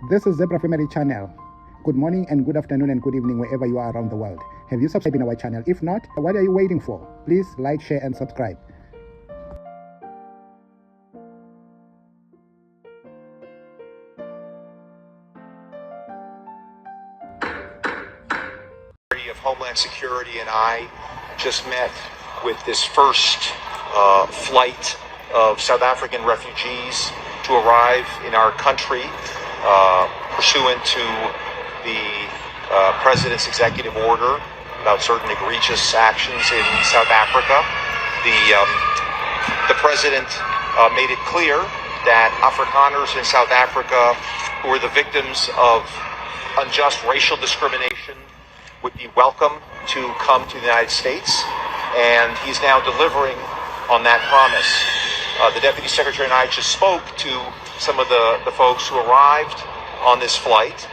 This is Zebra Family Channel. Good morning and good afternoon and good evening wherever you are around the world. Have you subscribed in our channel? If not, what are you waiting for? Please like, share and subscribe. Of Homeland Security and I just met with this first flight of South African refugees to arrive in our country pursuant to the President's executive order about certain egregious actions in South Africa. The President made it clear that Afrikaners in South Africa who were the victims of unjust racial discrimination would be welcome to come to the United States, and he's now delivering on that promise. The Deputy Secretary and I just spoke to some of the folks who arrived on this flight,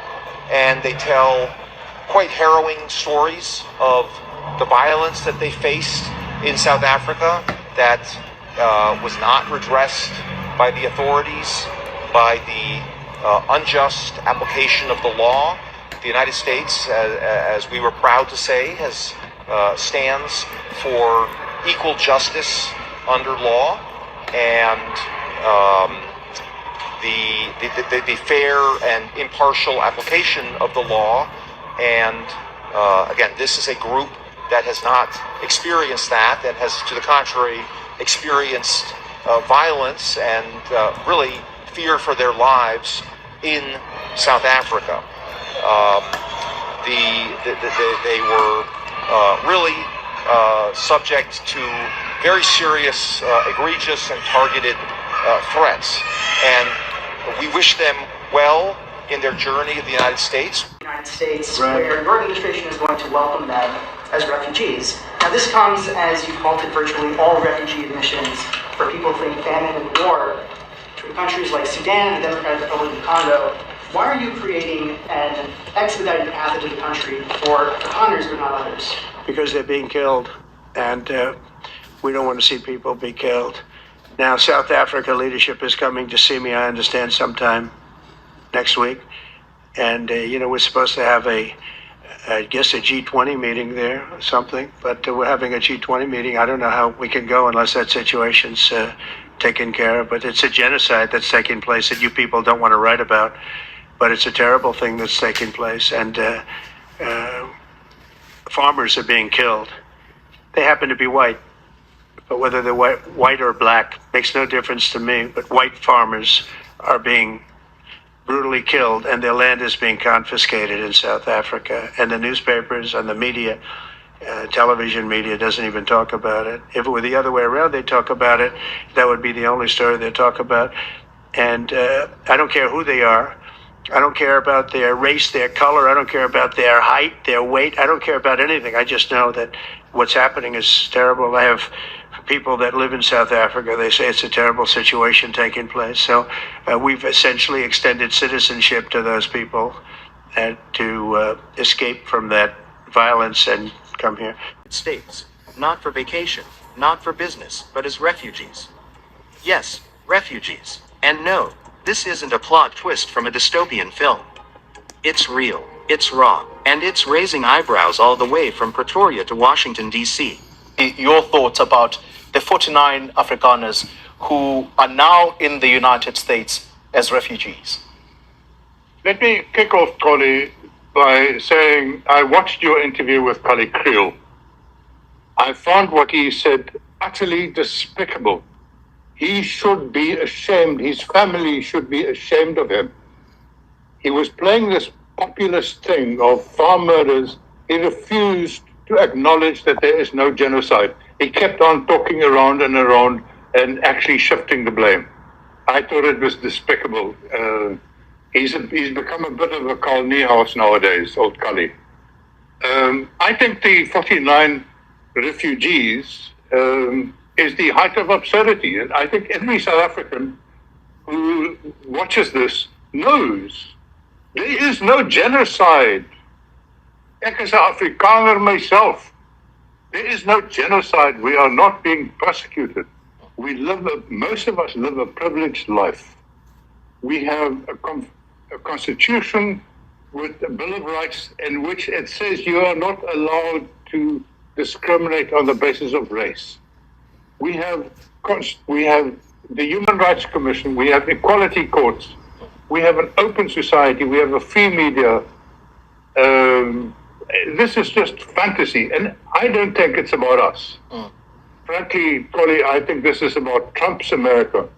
and they tell quite harrowing stories of the violence that they faced in South Africa that was not redressed by the authorities, by the unjust application of the law. The United States, as we were proud to say, stands for equal justice under law and the fair and impartial application of the law. And again, this is a group that has not experienced that and has, to the contrary, experienced violence and really fear for their lives in South Africa. They were really subject to very serious, egregious, and targeted threats. And we wish them well in their journey to the United States. Where your administration is going to welcome them as refugees. Now, this comes as you've halted virtually all refugee admissions for people fleeing famine and war to countries like Sudan and the Democratic Republic of Congo. Why are you creating an expedited path into the country for Afrikaners but not others? Because they're being killed, and we don't want to see people be killed. Now, South Africa leadership is coming to see me, I understand, sometime next week. And, we're supposed to have I guess a G20 meeting there or something, but we're having a G20 meeting. I don't know how we can go unless that situation's taken care of, but it's a genocide that's taking place that you people don't want to write about. But it's a terrible thing that's taking place, and farmers are being killed. They happen to be white, but whether they're white or black makes no difference to me. But white farmers are being brutally killed, and their land is being confiscated in South Africa. And the newspapers and the media, television media, doesn't even talk about it. If it were the other way around, they'd talk about it. That would be the only story they'd talk about. And I don't care who they are. I don't care about their race, their color. I don't care about their height, their weight. I don't care about anything. I just know that what's happening is terrible. I have people that live in South Africa. They say it's a terrible situation taking place. So we've essentially extended citizenship to those people to escape from that violence and come here. States, not for vacation, not for business, but as refugees. Yes, refugees. And no, this isn't a plot twist from a dystopian film. It's real, it's raw, and it's raising eyebrows all the way from Pretoria to Washington, D.C. Your thoughts about the 49 Afrikaners who are now in the United States as refugees? Let me kick off, Collie, by saying I watched your interview with Collie Creel. I found what he said utterly despicable. He should be ashamed. His family should be ashamed of him. He was playing this populist thing of farm murders. He refused to acknowledge that there is no genocide. He kept on talking around and actually shifting the blame. I thought it was despicable. He's become a bit of a Carl Niehaus nowadays, old Cully. I think the 49 refugees is the height of absurdity. And I think every South African who watches this knows there is no genocide. Ek is 'n Afrikaner myself. There is no genocide. We are not being persecuted. Most of us live a privileged life. We have a constitution with a Bill of Rights in which it says you are not allowed to discriminate on the basis of race. We have the Human Rights Commission, we have equality courts, we have an open society, we have a free media. This is just fantasy, and I don't think it's about us. Frankly, Polly, I think this is about Trump's America.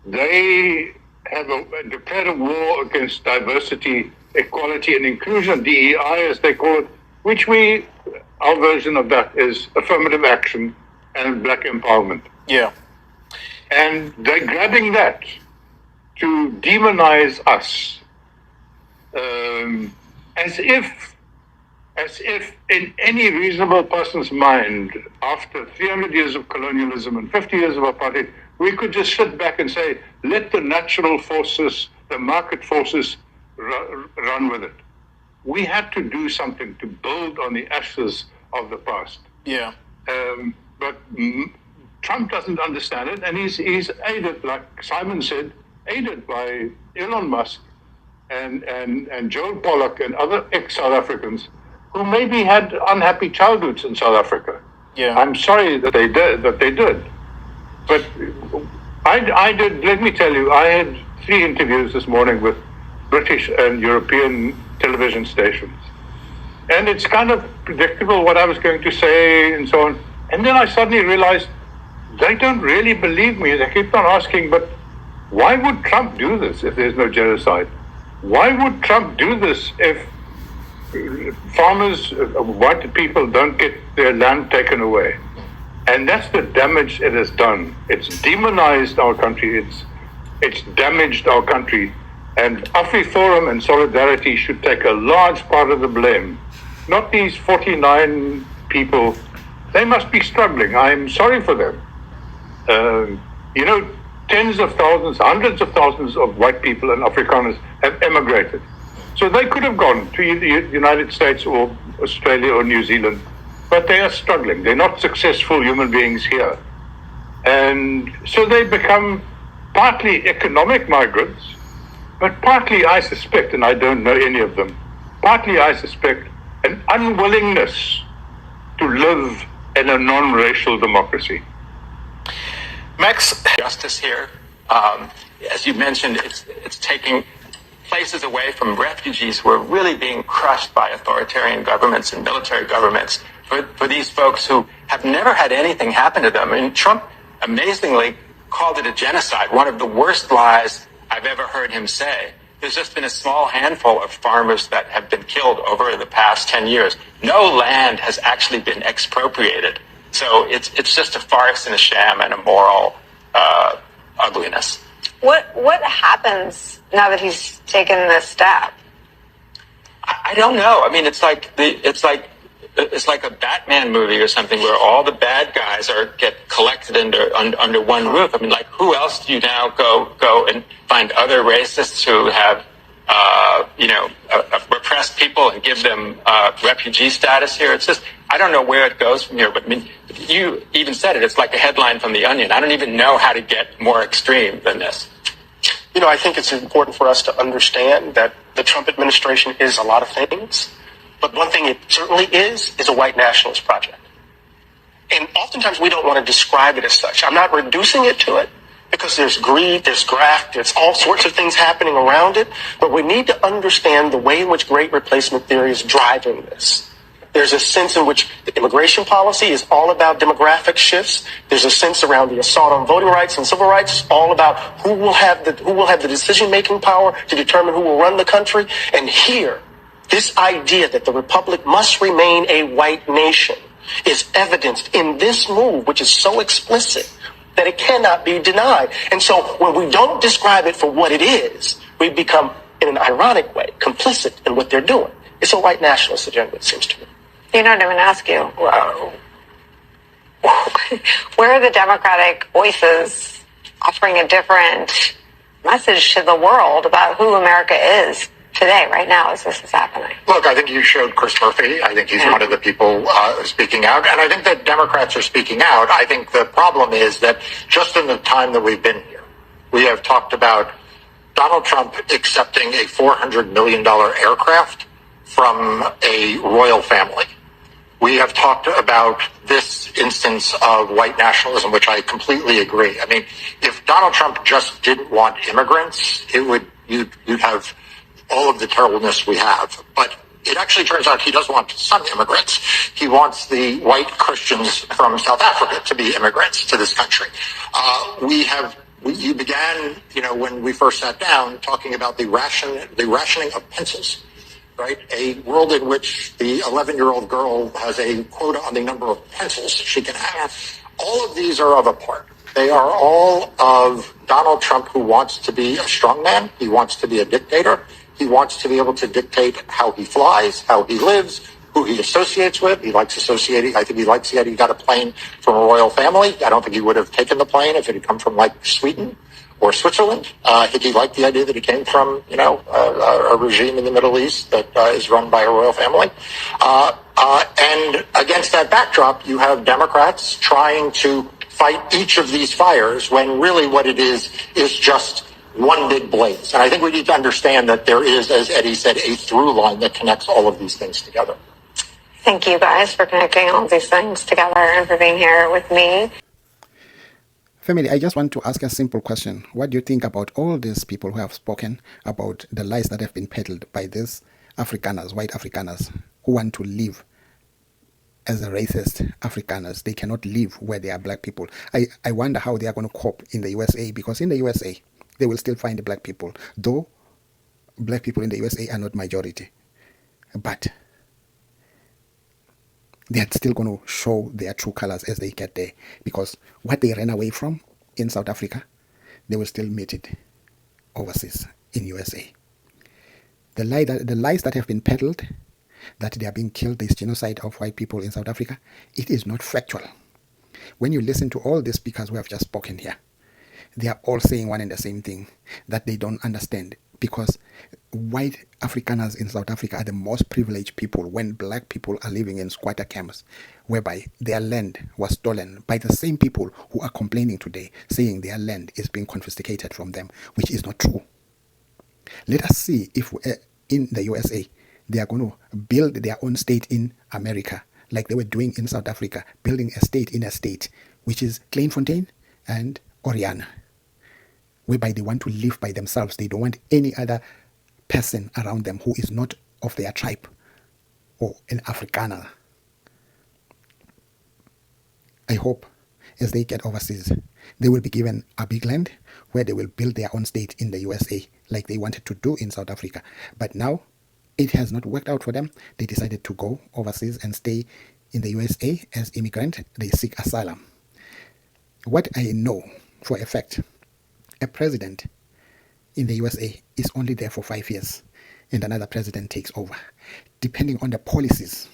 They have declared a war against diversity, equality, and inclusion, DEI as they call it, which our version of that is affirmative action and black empowerment. Yeah. And they're grabbing that to demonize us, as if in any reasonable person's mind, after 300 years of colonialism and 50 years of apartheid, we could just sit back and say, let the natural forces, the market forces run with it. We had to do something to build on the ashes of the past. Yeah. But Trump doesn't understand it, and he's aided, like Simon said, aided by Elon Musk and Joel Pollak and other ex-South Africans who maybe had unhappy childhoods in South Africa. Yeah. I'm sorry that they did. But I did, let me tell you, I had 3 interviews this morning with British and European television stations. And it's kind of predictable what I was going to say and so on. And then I suddenly realized they don't really believe me. They keep on asking, but why would Trump do this if there's no genocide? Why would Trump do this if farmers, white people don't get their land taken away? And that's the damage it has done. It's demonized our country. It's damaged our country. And AFRIFORUM and Solidarity should take a large part of the blame. Not these 49 people. They must be struggling. I'm sorry for them. Tens of thousands, hundreds of thousands of white people and Afrikaners have emigrated. So they could have gone to the United States or Australia or New Zealand, but they are struggling. They're not successful human beings here. And so they become partly economic migrants, but partly, I suspect, and I don't know any of them, partly, I suspect, an unwillingness to live in a non-racial democracy. Max? Justice here. As you mentioned, it's taking places away from refugees who are really being crushed by authoritarian governments and military governments. For these folks who have never had anything happen to them. I mean, Trump amazingly called it a genocide, one of the worst lies I've ever heard him say. There's just been a small handful of farmers that have been killed over the past 10 years. No land has actually been expropriated. So it's just a farce and a sham and a moral ugliness. What happens now that he's taken this step? I don't know. I mean, it's like a Batman movie or something where all the bad guys get collected under one roof. I mean, like, who else do you now go and find other racists who have repressed people and give them refugee status here? It's just, I don't know where it goes from here. But I mean, you even said it. It's like a headline from The Onion. I don't even know how to get more extreme than this. I think it's important for us to understand that the Trump administration is a lot of things. But one thing it certainly is a white nationalist project. And oftentimes we don't want to describe it as such. I'm not reducing it to it because there's greed, there's graft, there's all sorts of things happening around it. But we need to understand the way in which great replacement theory is driving this. There's a sense in which the immigration policy is all about demographic shifts. There's a sense around the assault on voting rights and civil rights, all about who will have the decision-making power to determine who will run the country. And here, this idea that the republic must remain a white nation is evidenced in this move, which is so explicit that it cannot be denied. And so when we don't describe it for what it is, we become, in an ironic way, complicit in what they're doing. It's a white nationalist agenda, it seems to me. I'm going to ask you, where are the Democratic voices offering a different message to the world about who America is today, right now, as this is happening? Look, I think you showed Chris Murphy. I think he's one of the people speaking out. And I think that Democrats are speaking out. I think the problem is that just in the time that we've been here, we have talked about Donald Trump accepting a $400 million aircraft from a royal family. We have talked about this instance of white nationalism, which I completely agree. I mean, if Donald Trump just didn't want immigrants, you'd have all of the terribleness we have. But it actually turns out he does want some immigrants. He wants the white Christians from South Africa to be immigrants to this country. You began, when we first sat down, talking about the rationing of pencils, right? A world in which the 11-year-old girl has a quota on the number of pencils she can have. All of these are of a part. They are all of Donald Trump, who wants to be a strongman. He wants to be a dictator. He wants to be able to dictate how he flies, how he lives, who he associates with. He likes associating. I think he likes that he got a plane from a royal family. I don't think he would have taken the plane if it had come from Sweden or Switzerland. I think he liked the idea that it came from, a regime in the Middle East that is run by a royal family. And against that backdrop, you have Democrats trying to fight each of these fires when really what it is just one big blaze. And I think we need to understand that there is, as Eddie said, a through line that connects all of these things together. Thank you guys for connecting all these things together and for being here with me. Family, I just want to ask a simple question. What do you think about all these people who have spoken about the lies that have been peddled by these Afrikaners, white Afrikaners, who want to live as a racist Afrikaners? They cannot live where there are black people. I wonder how they are going to cope in the USA, because in the USA, they will still find the black people, though black people in the USA are not majority. But they are still going to show their true colors as they get there, because what they ran away from in South Africa, they will still meet it overseas in USA. The lies that have been peddled, that they are being killed, this genocide of white people in South Africa, it is not factual. When you listen to all the speakers who have just spoken here, they are all saying one and the same thing, that they don't understand, because white Afrikaners in South Africa are the most privileged people when black people are living in squatter camps, whereby their land was stolen by the same people who are complaining today, saying their land is being confiscated from them, which is not true. Let us see if in the USA they are going to build their own state in America, like they were doing in South Africa, building a state in a state, which is Kleinfontein and Oriana, whereby they want to live by themselves. They don't want any other person around them who is not of their tribe or an Afrikaner. I hope as they get overseas, they will be given a big land where they will build their own state in the USA, like they wanted to do in South Africa. But now it has not worked out for them. They decided to go overseas and stay in the USA as immigrant. They seek asylum. What I know for a fact, a president in the USA is only there for 5 years and another president takes over, depending on the policies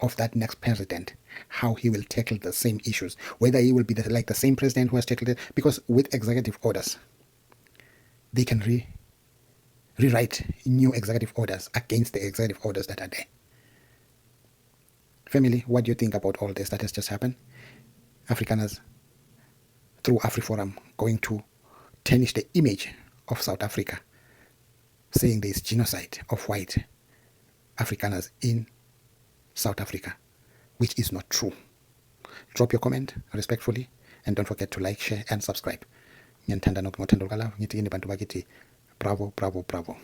of that next president, how he will tackle the same issues, whether he will be like the same president who has tackled it, because with executive orders, they can rewrite new executive orders against the executive orders that are there. Family, what do you think about all this that has just happened? Afrikaners, through AFRIFORUM, going to tarnish the image of South Africa, saying there is genocide of white Afrikaners in South Africa, which is not true. Drop your comment respectfully and don't forget to like, share and subscribe. Bravo, bravo, bravo.